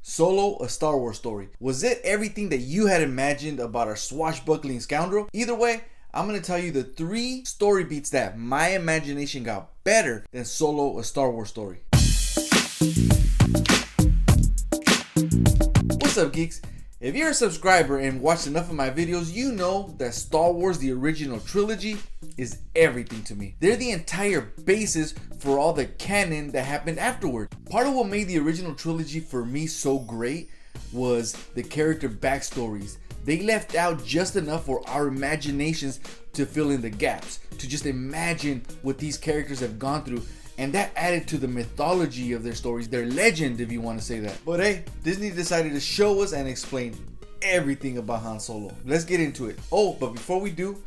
Solo, a Star Wars story. Was it everything that you had imagined about our swashbuckling scoundrel? Either way, I'm going to tell you the 3 story beats that my imagination got better than Solo, a Star Wars story. What's up, geeks? If you're a subscriber and watched enough of my videos, you know that Star Wars, the original trilogy, is everything to me. They're the entire basis for all the canon that happened afterward. Part of what made the original trilogy for me so great was the character backstories. They left out just enough for our imaginations to fill in the gaps, to just imagine what these characters have gone through. And that added to the mythology of their stories, their legend, if you want to say that. But hey, Disney decided to show us and explain everything about Han Solo. Let's get into it. Oh, but before we do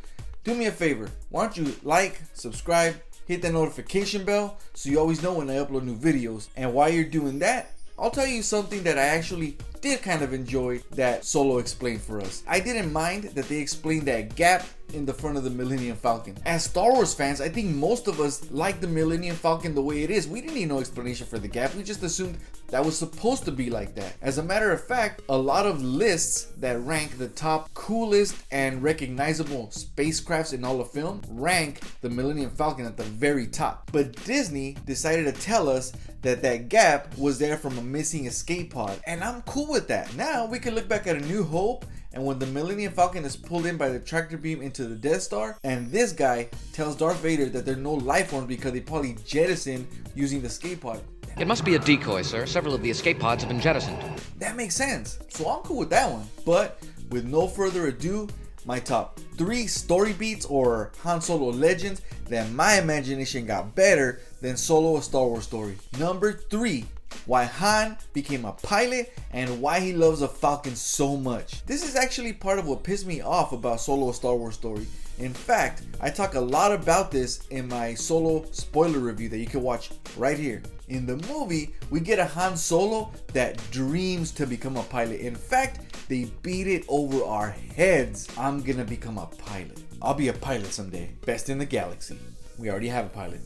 me a favor. Why don't you like, subscribe, hit that notification bell so you always know when I upload new videos. And while you're doing that, I'll tell you something that I actually did kind of enjoy that Solo explained for us. I didn't mind that they explained that gap in the front of the Millennium Falcon. As Star Wars fans, I think most of us like the Millennium Falcon the way it is. We didn't need no explanation for the gap. We just assumed that was supposed to be like that. As a matter of fact, a lot of lists that rank the top coolest and recognizable spacecrafts in all of film rank the Millennium Falcon at the very top. But Disney decided to tell us that that gap was there from a missing escape pod. And I'm cool with that. Now we can look back at A New Hope, and when the Millennium Falcon is pulled in by the tractor beam into the Death Star, and this guy tells Darth Vader that there are no life forms because they probably jettisoned using the escape pod. It must be a decoy, sir. Several of the escape pods have been jettisoned. That makes sense. So I'm cool with that one. But with no further ado, my top 3 story beats or Han Solo legends that my imagination got better than Solo, a Star Wars story. Number 3. Why Han became a pilot and why he loves a Falcon so much. This is actually part of what pissed me off about Solo, a Star Wars story. In fact, I talk a lot about this in my Solo spoiler review that you can watch right here. In the movie, we get a Han Solo that dreams to become a pilot. In fact, they beat it over our heads. I'm gonna become a pilot. I'll be a pilot someday. Best in the galaxy. We already have a pilot.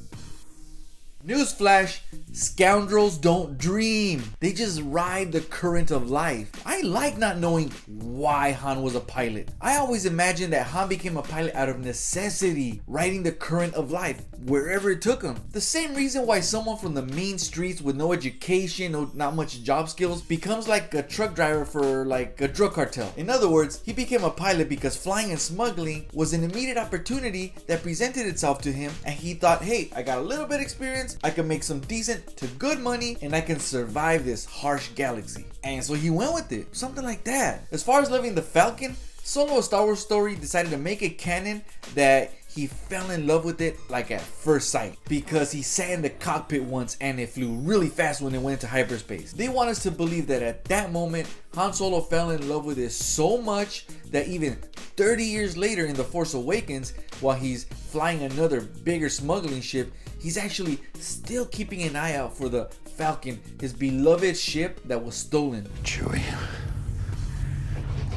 Newsflash, scoundrels don't dream. They just ride the current of life. I like not knowing why Han was a pilot. I always imagined that Han became a pilot out of necessity, riding the current of life, wherever it took him. The same reason why someone from the mean streets with no education, not much job skills, becomes like a truck driver for like a drug cartel. In other words, he became a pilot because flying and smuggling was an immediate opportunity that presented itself to him, and he thought, hey, I got a little bit of experience, I can make some decent to good money, and I can survive this harsh galaxy. And so he went with it. Something like that. As far as loving the Falcon, Solo, a Star Wars story decided to make it canon that he fell in love with it like at first sight because he sat in the cockpit once and it flew really fast when it went into hyperspace. They want us to believe that at that moment, Han Solo fell in love with it so much that even 30 years later in The Force Awakens, while he's flying another bigger smuggling ship, he's actually still keeping an eye out for the Falcon, his beloved ship that was stolen. Chewie,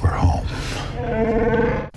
we're home.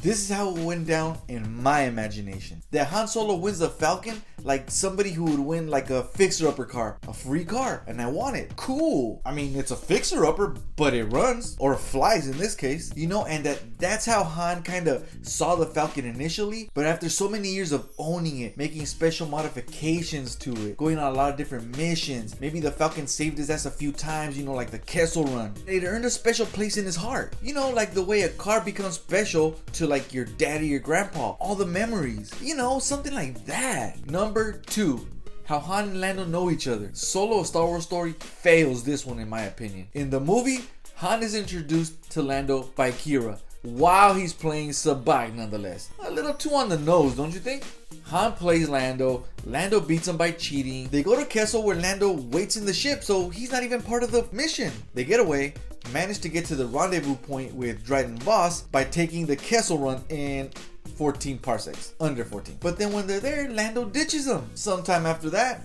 This is how it went down in my imagination. That Han Solo wins the Falcon like somebody who would win like a fixer-upper car. A free car, and I want it. Cool. I mean, it's a fixer-upper, but it runs, or flies in this case. You know, and that's how Han kind of saw the Falcon initially. But after so many years of owning it, making special modifications to it, going on a lot of different missions, maybe the Falcon saved his ass a few times, you know, like the Kessel Run. It earned a special place in his heart. You know, like the way a car becomes special to like your daddy or grandpa. All the memories. You know, something like that. Number 2. How Han and Lando know each other. Solo, a Star Wars story fails this one in my opinion. In the movie, Han is introduced to Lando by Kira while he's playing Sabacc nonetheless. A little too on the nose, don't you think? Han plays Lando. Lando beats him by cheating. They go to Kessel where Lando waits in the ship, so he's not even part of the mission. They get away, manage to get to the rendezvous point with Dryden Voss by taking the Kessel Run in 14 parsecs, under 14. But then when they're there, Lando ditches them. Sometime after that,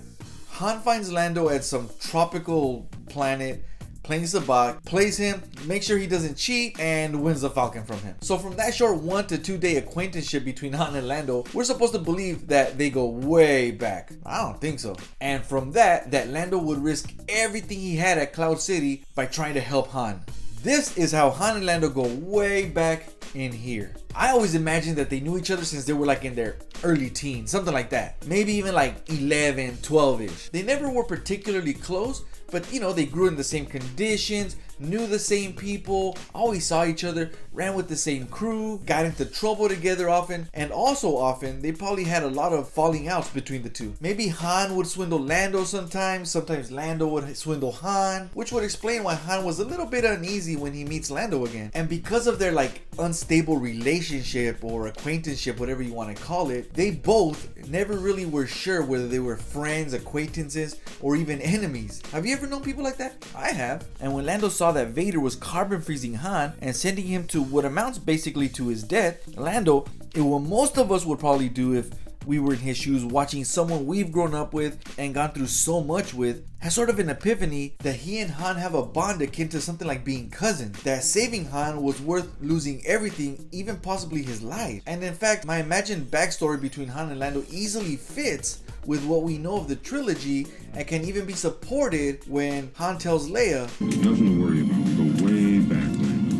Han finds Lando at some tropical planet playing Sabacc, plays him, makes sure he doesn't cheat, and wins the Falcon from him. So from that short 1 to 2 day acquaintanceship between Han and Lando, we're supposed to believe that they go way back. I don't think so. And from that Lando would risk everything he had at Cloud City by trying to help Han. This is how Han and Lando go way back in here. I always imagined that they knew each other since they were like in their early teens, something like that. Maybe even like 11, 12-ish. They never were particularly close, but you know, they grew in the same conditions, knew the same people, always saw each other, ran with the same crew, got into trouble together often, and also often they probably had a lot of falling outs between the two. Maybe Han would swindle Lando sometimes Lando would swindle Han, which would explain why Han was a little bit uneasy when he meets Lando again. And because of their like unstable relationship or acquaintanceship, whatever you want to call it, they both never really were sure whether they were friends, acquaintances, or even enemies. Have you ever known people like that? I have. And when Lando saw that Vader was carbon freezing Han and sending him to what amounts basically to his death, Lando did what most of us would probably do if we were in his shoes, watching someone we've grown up with and gone through so much with, has sort of an epiphany that he and Han have a bond akin to something like being cousins, that saving Han was worth losing everything, even possibly his life. And in fact, my imagined backstory between Han and Lando easily fits with what we know of the trilogy and can even be supported when Han tells Leia, "Nothing to worry about. We go way back, Lando."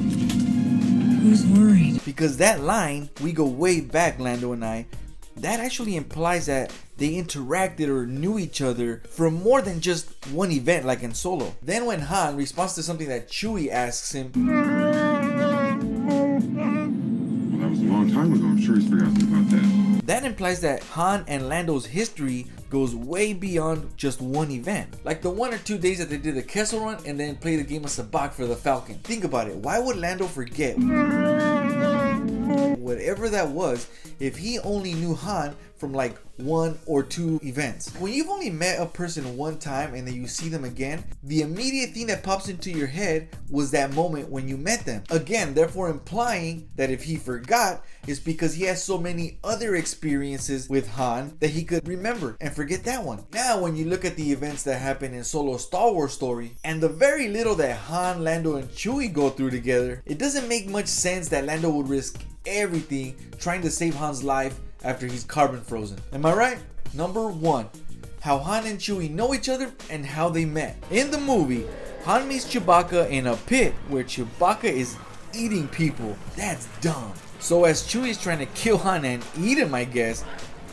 Who's worried? Because that line, "we go way back, Lando and I," that actually implies that they interacted or knew each other from more than just one event like in Solo. Then when Han responds to something that Chewie asks him, Well, that was a long time ago. I'm sure he's forgotten about that. that implies that Han and Lando's history goes way beyond just one event. Like the 1 or 2 days that they did the Kessel Run and then played a game of Sabacc for the Falcon. Think about it. Why would Lando forget whatever that was if he only knew Han from like 1 or 2 events? When you've only met a person one time and then you see them again, the immediate thing that pops into your head was that moment when you met them. Again, therefore implying that if he forgot, it's because he has so many other experiences with Han that he could remember and forget that one. Now, when you look at the events that happen in Solo Star Wars story and the very little that Han, Lando, and Chewie go through together, it doesn't make much sense that Lando would risk everything trying to save Han's life after he's carbon frozen. Am I right? Number 1, how Han and Chewie know each other and how they met. In the movie, Han meets Chewbacca in a pit where Chewbacca is eating people. That's dumb. So as Chewie is trying to kill Han and eat him, I guess,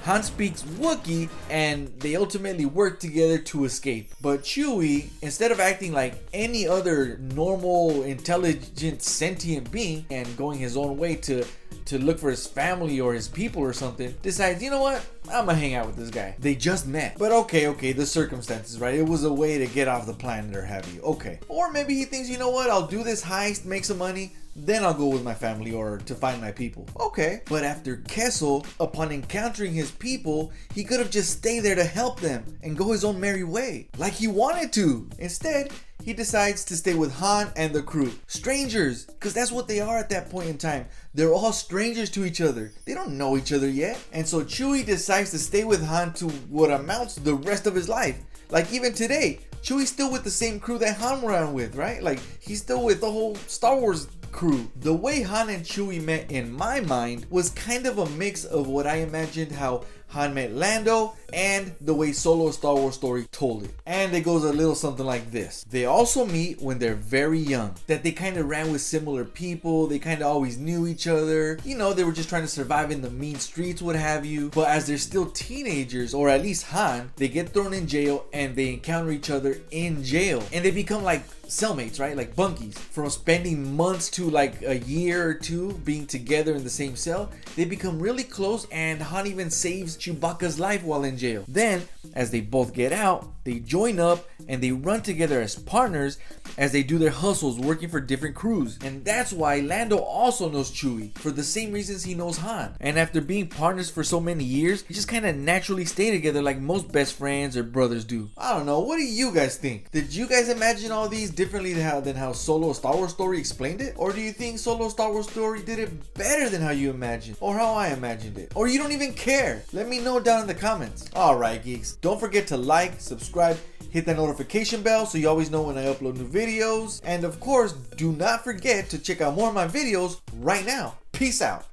Han speaks Wookiee and they ultimately work together to escape. But Chewie, instead of acting like any other normal, intelligent, sentient being and going his own way to look for his family or his people or something, decides, you know what, I'm gonna hang out with this guy. They just met. But okay, the circumstances, right? It was a way to get off the planet or have you. Okay. Or maybe he thinks, you know what, I'll do this heist, make some money, then I'll go with my family or to find my people. Okay. But after Kessel, upon encountering his people, he could have just stayed there to help them and go his own merry way, like he wanted to. Instead, he decides to stay with Han and the crew. Strangers, because that's what they are at that point in time. They're all strangers to each other. They don't know each other yet. And so Chewie decides to stay with Han to what amounts to the rest of his life. Like even today, Chewie's still with the same crew that Han ran with, right? Like he's still with the whole Star Wars crew. The way Han and Chewie met in my mind was kind of a mix of what I imagined how Han met Lando and the way Solo Star Wars story told it. And it goes a little something like this. They also meet when they're very young. That they kind of ran with similar people. They kind of always knew each other. You know, they were just trying to survive in the mean streets, what have you. But as they're still teenagers, or at least Han, they get thrown in jail and they encounter each other in jail. And they become like cellmates, right? Like bunkies. From spending months to like a year or two being together in the same cell, they become really close and Han even saves Chewbacca's life while in jail. Then, as they both get out, they join up and they run together as partners as they do their hustles working for different crews. And that's why Lando also knows Chewie, for the same reasons he knows Han. And after being partners for so many years, they just kind of naturally stay together like most best friends or brothers do. I don't know, what do you guys think? Did you guys imagine all these differently than how Solo Star Wars story explained it? Or do you think Solo Star Wars story did it better than how you imagined? Or how I imagined it? Or you don't even care? Let me know down in the comments. Alright geeks, don't forget to like, subscribe, hit that notification bell so you always know when I upload new videos. And of course, do not forget to check out more of my videos right now. Peace out.